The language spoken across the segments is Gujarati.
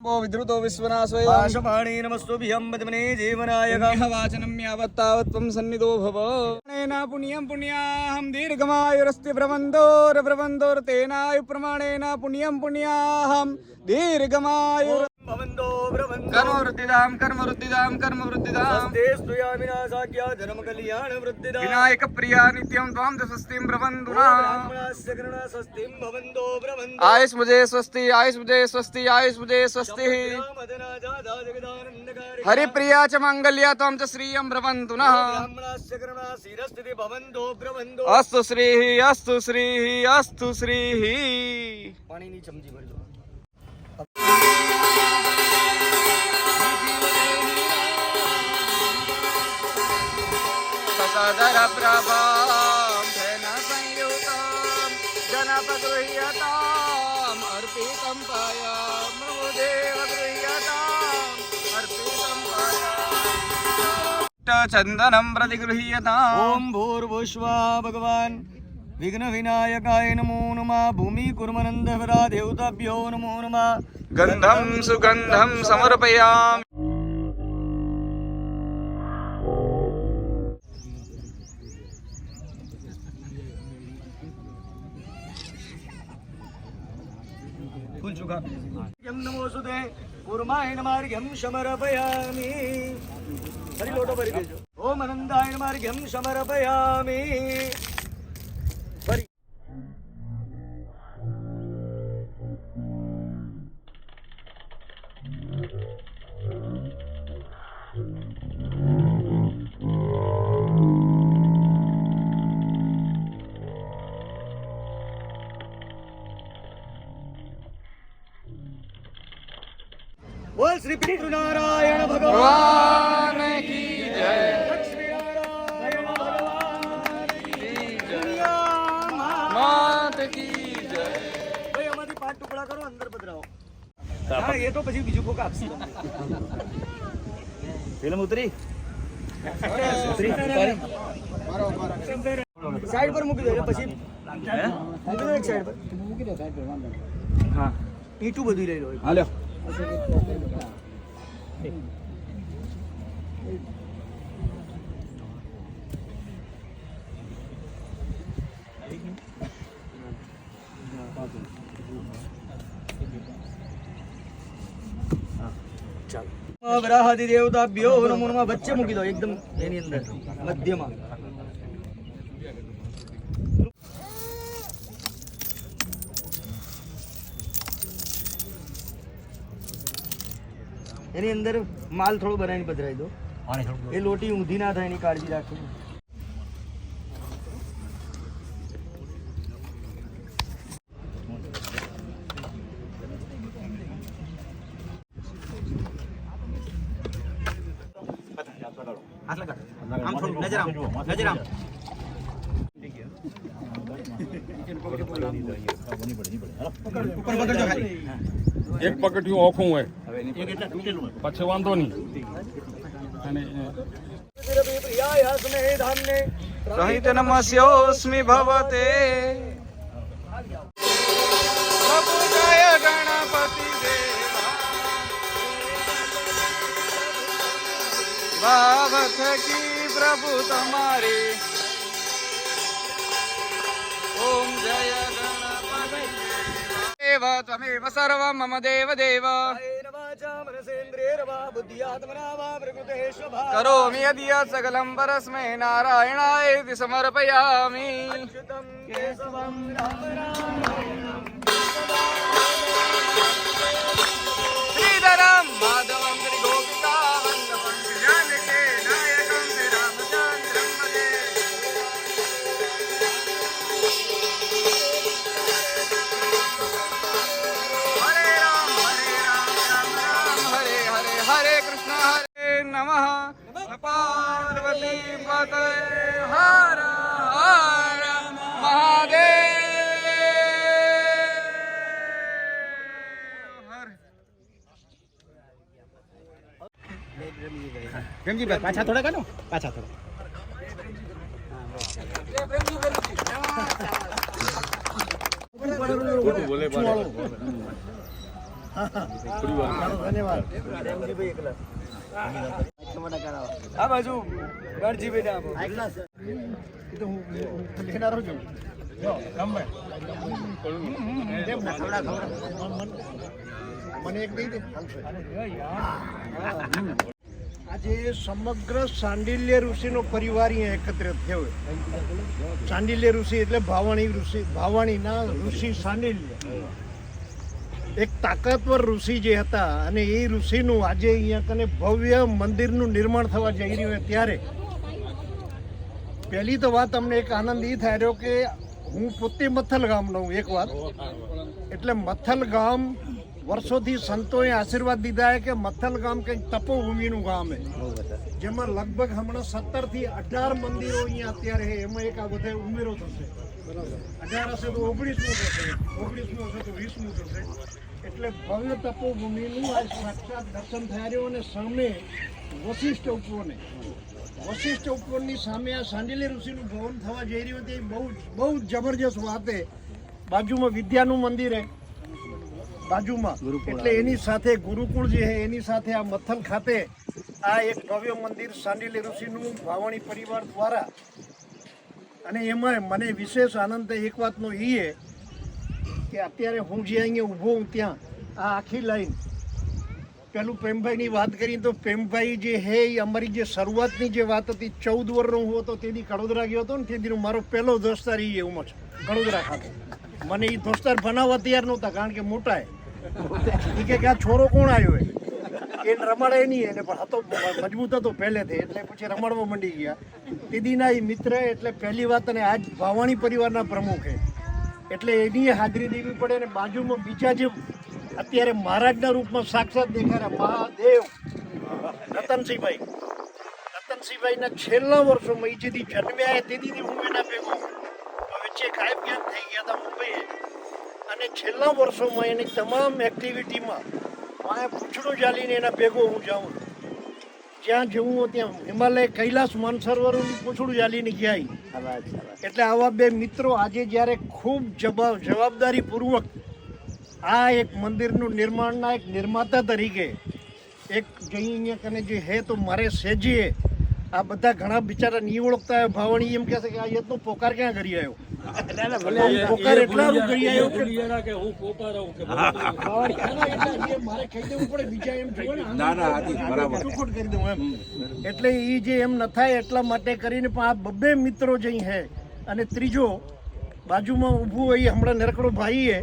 विद्रुतो विश्वनाशोपाणी नमस्तुभ्यं पद्मने जीवनायकः वाचनं यावत्तावत् त्वं सन्निधो भव तेन पुण्यं पुण्याहं दीर्घमायुरस्ति प्रबन्धोर्तेनायु प्रमाणेन पुण्यं पुण्याहं दीर्घमायुर् कर्मवृद्धिदां जन्म कल्याण वृद्धिदां विनायक प्रिया नित्यं त्वां स्वस्तिं प्रबन्धुना आयुष मुझे स्वस्ति आयुष मुझे स्वस्ति आयुष मुझे स्वस्ति हरिप्रिया च मंगल्या त्वं च श्रियं प्रबन्धुना अस्तु श्रीः अस्तु श्रीः अस्तु श्रीः पाणीनी चमची भर लो सदर प्रभां धन संयुतं जनपगृह्यताम् अर्पितं पायां मृदेव गृह्यताम् अर्पितं पायां चन्दनं प्रतिगृह्यताम् ॐ भूर्भुवः भगवान् विघ्न विनायकाय नमो नमः भूमि कुर्मनन्दवरा देवताभ्यो नमो नमः गन्धं सुगन्धं समर्पयामि नमोस्तुते कुर्माय नमार्घ्यं समर्पयामि हरि लोटो भरी देजो ओम अनंताय नमार्घ्यं समर्पयामि बोल श्री पितृनारायण भगवान की जय लक्ष्मी नारायण भगवान की जय मात की जय भाई हमारी पांच टुकड़ा करो अंदर पधराओ हां ये तो પછી બીજું કોક આપશે ફિલ્મ ઉતરી મારો સાઈડ પર મૂકી દો પછી મૂકી દો એક સાઈડ પર મૂકી દો સાઈડ પર વાંધો હા ઈટુ બધું લઈ લો હાલો ગ્રહાદિ દેવતાભ્યો નમો નમઃ વચ્ચે મૂકી દો એકદમ એની અંદર મધ્યમાં એની અંદર માલ થોડો બનાવીને પધરાવી દો એ લોટી ઊંધી ના થાય એની કાળજી રાખો એક પકડ્યું ઓખું હોય પછી વાંધો નહીં સહિત નમસ્યોસ્મિ ભવતે પ્રભુ જય ગણપતિ દેવા ભાવથ કી પ્રભુ તમારી ઓમ જય ગણપતિ દેવ ત્વમેવ સર્વં મમ દેવ દેવ करोमि यदि यत् सकलं परस्मै नारायणायेति समर्पयामि श्रीधरं माधवं श्रीगोपिकावल्लभं श्रीजानके नायकं श्रीरामचन्द्रं भजे हरे राम राम राम हरे हरे हरे कृष्ण हरे नमः पार्वती पते हर हर महादेव પાછા થોડા કાઢો પાછા થોડા બોલે ધન્યવાદ. આ બાજુ ગણજીભાઈ ને આપો. એ તો હું લેનારો છું. જો ગમે મને એક દઈ દે. આજે સમગ્ર સાંડિલ્ય ઋષિનો પરિવાર અહીંયા એકત્રિત થયો. સાંડિલ્ય ઋષિ એટલે ભાવાણીના ઋષિ સાંડિલ્ય, એક તાકાતવર ઋષિ જે હતા. અને એ ઋષિનું આજે અહીંયા કને ભવ્ય મંદિરનું નિર્માણ થવા જઈ રહ્યું હોય ત્યારે પહેલી તો વાત અમને એક આનંદ એ થાય રહ્યો કે હું પોતે મથલ ગામનો હું. એક વાત એટલે મથલ ગામ વર્ષોથી સંતોએ આશીર્વાદ દીધા કે મથલ ગામ કંઈક તપોભૂમિનું ગામ છે, જેમાં લગભગ હમણાં 17 થી 18 મંદિરો અહીંયા અત્યારે છે. એમાં એક આ બધા ઉમેરો થશે. 18 હશે તો 19મું થશે, 19મું હશે તો 20મું થશે. એટલે ભવ્ય તપોભૂમિનું આ સાક્ષાત દર્શન થયા રહ્યું. અને સામે વશિષ્ઠ ઉપવનની સામે આ સાંડિલ્ય ઋષિનું ભવન થવા જઈ રહ્યું. તે બહુ જબરજસ્ત વાત છે. બાજુમાં વિદ્યાનું મંદિર છે બાજુમાં, એટલે એની સાથે ગુરુકુળ જે છે એની સાથે આ મથલ ખાતે આ એક ભવ્ય મંદિર સાંડિલ્ય ઋષિનું ભાવાણી પરિવાર દ્વારા. અને એમાં મને વિશેષ આનંદ એક વાતનો એ છે કે અત્યારે હું જે અહીંયા ઊભો હું ત્યાં આ આખી લાઈન પેલું પ્રેમભાઈની વાત કરી તો પ્રેમભાઈ જે હે એ અમારી જે શરૂઆતની જે વાત હતી 14 વર્ષનો હું હતો તેથી કડોદરા ગયો હતો ને તેથી મારો પહેલો દોસ્તાર એ એવું છે કડોદરા ખાતે. મને એ દોસ્તાર બનાવવા તૈયાર નહોતા કારણ કે મોટા એ કે આ છોરો કોણ આવ્યો એ રમાડે નહીં એને, પણ હતો મજબૂત હતો પહેલેથી, એટલે પછી રમાડવા માંડી ગયા. તેદીના એ મિત્ર એટલે પહેલી વાત. અને આજ ભાવાણી પરિવારના પ્રમુખ છે એટલે એની હાજરી દેવી પડે. અને બાજુમાં બીજા જે અત્યારે મહારાજના રૂપમાં સાક્ષાત દેખાયા મહાદેવ રતનસિંહભાઈના છેલ્લા વર્ષોમાં એ જેથી જન્મ્યા તેથી હું એના ભેગો વચ્ચે ગાયબ થઈ ગયા હતા મુંબઈએ. અને છેલ્લા વર્ષોમાં એની તમામ એક્ટિવિટીમાં મારે પૂંછડું ચાલીને એના ભેગો હું જાઉં. જ્યાં જવું ત્યાં હિમાલય કૈલાસ માનસરોવરનું પૂંછડું ચાલીને ગયા. એટલે આવા બે મિત્રો આજે જ્યારે ખૂબ જવાબદારીપૂર્વક આ એક મંદિરનું નિર્માણના એક નિર્માતા તરીકે એક અહીંયા કને જે હે તો મારે સેજીએ આ બધા ઘણા બિચારા નહીં ઓળખતા હોય ભાવાણી એમ કહેશે કે આ યતનો પોકાર ક્યાં કરી આવ્યો. પોકાર એટલા કરી આવ્યો કે હું પોકાર મારે કહી દેવું પડે બીજા એમ જોવે ને ચોખવટ કરી દઉં એમ. એટલે એ જે એમ ન થાય એટલા માટે કરીને પણ આ બબ્બે મિત્રો જઈ હે. અને ત્રીજો બાજુમાં ઊભું હોય હમણાં નરકડો ભાઈ એ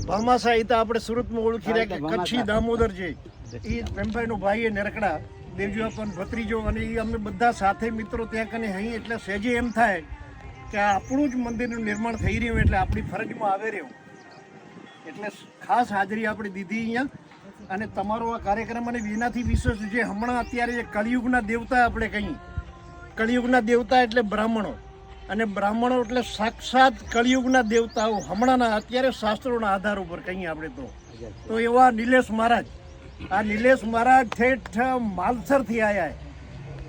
ભામાસા એ તો આપણે સુરતમાં ઓળખી રહ્યા કે કચ્છી દામોદર છે એ પ્રેમભાઈનો ભાઈ એ નરકડા દેવજીવાપન ભત્રીજો. અને એ અમે બધા સાથે મિત્રો ત્યાં કને અહીં. એટલે સહેજે એમ થાય કે આપણું જ મંદિરનું નિર્માણ થઈ રહ્યું એટલે આપણી ફરજમાં આવે રહ્યું. એટલે ખાસ હાજરી આપણે દીધી અહીંયા. અને તમારો આ કાર્યક્રમ અને એનાથી વિશેષ જે હમણાં અત્યારે જે કળિયુગના દેવતા આપણે કહીએ, કળિયુગના દેવતા એટલે બ્રાહ્મણો. અને બ્રાહ્મણો એટલે સાક્ષાત કળિયુગના દેવતાઓ હમણાંના અત્યારે શાસ્ત્રોના આધાર ઉપર કહીએ આપણે તો એવા નિલેશ મહારાજ. આ નિલેશ મહારાજ ઠેઠ માલસરથી આવ્યા.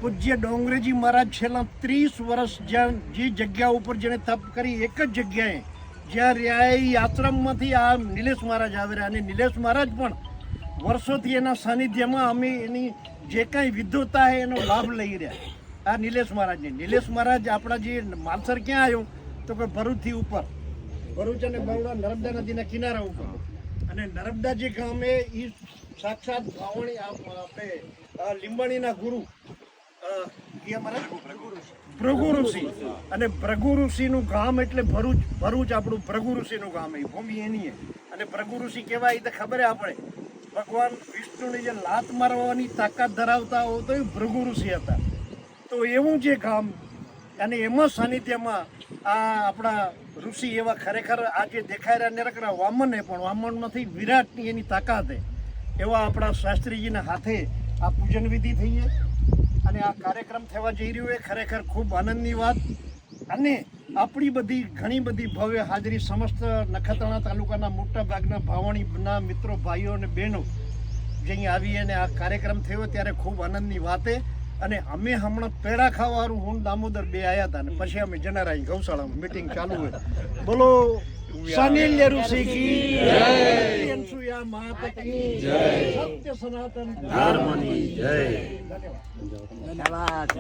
પૂજ્ય ડોંગરેજી મહારાજ છેલ્લા 30 વર્ષ જ્યાં જે જગ્યા ઉપર જેને તપ કરી એક જ જગ્યાએ જ્યાં રહ્યા એ આશ્રમમાંથી આ નિલેશ મહારાજ આવેલા. અને નિલેશ મહારાજ પણ વર્ષોથી એના સાનિધ્યમાં અમે એની જે કાંઈ વિદ્વતા છે એનો લાભ લઈ રહ્યા. આ નિલેશ મહારાજ આપણા જે માલસર ક્યાં આવ્યું તો કે ભરૂચથી ઉપર, ભરૂચ અને બરોડા નર્મદા નદીના કિનારા ઉપર. અને નર્મદા જે ગામ એ સાક્ષાત ભાવાણી આપણે લીંબાણીના ગુરુ ભૃગુ ઋષિ. અને ભૃગુ ઋષિનું ગામ એટલે ભરૂચ આપણું ભૃગુ ઋષિનું ગામ એ ભૂમિ એની. અને ભૃગુ ઋષિ કહેવાય તો ખબર આપણે ભગવાન વિષ્ણુની જે લાત મારવાની તાકાત ધરાવતા હોય તો એ ભૃગુ ઋષિ હતા. તો એવું જે ગામ અને એમાં સાનિધ્યમાં આ આપણા ઋષિ એવા ખરેખર આજે દેખાઈ રહ્યા નિરકરા વામન એ પણ વામનમાંથી વિરાટની એની તાકાત એવા આપણા શાસ્ત્રીજીના હાથે આ પૂજન વિધિ થઈએ. અને આ કાર્યક્રમ થવા જઈ રહ્યો એ ખરેખર ખૂબ આનંદની વાત. અને આપણી બધી ઘણી બધી ભવ્ય હાજરી સમસ્ત નખત્રાણા તાલુકાના મોટા ભાગના ભાવાણીના મિત્રો ભાઈઓ અને બહેનો જે અહીં આવી અને આ કાર્યક્રમ થયો ત્યારે ખૂબ આનંદની વાતે. અને અમે હમણાં પેડા ખાવાનું હું દામોદર બે આવ્યા હતા ને પછી અમે જનારાઈ ગૌશાળામાં મિટિંગ ચાલુ હોય. બોલો સાનિલ્ય ઋષિ કી જય. અનસુયા માત કી જય. સત્ય સનાતન ધર્મની જય. ધન્યવાદ.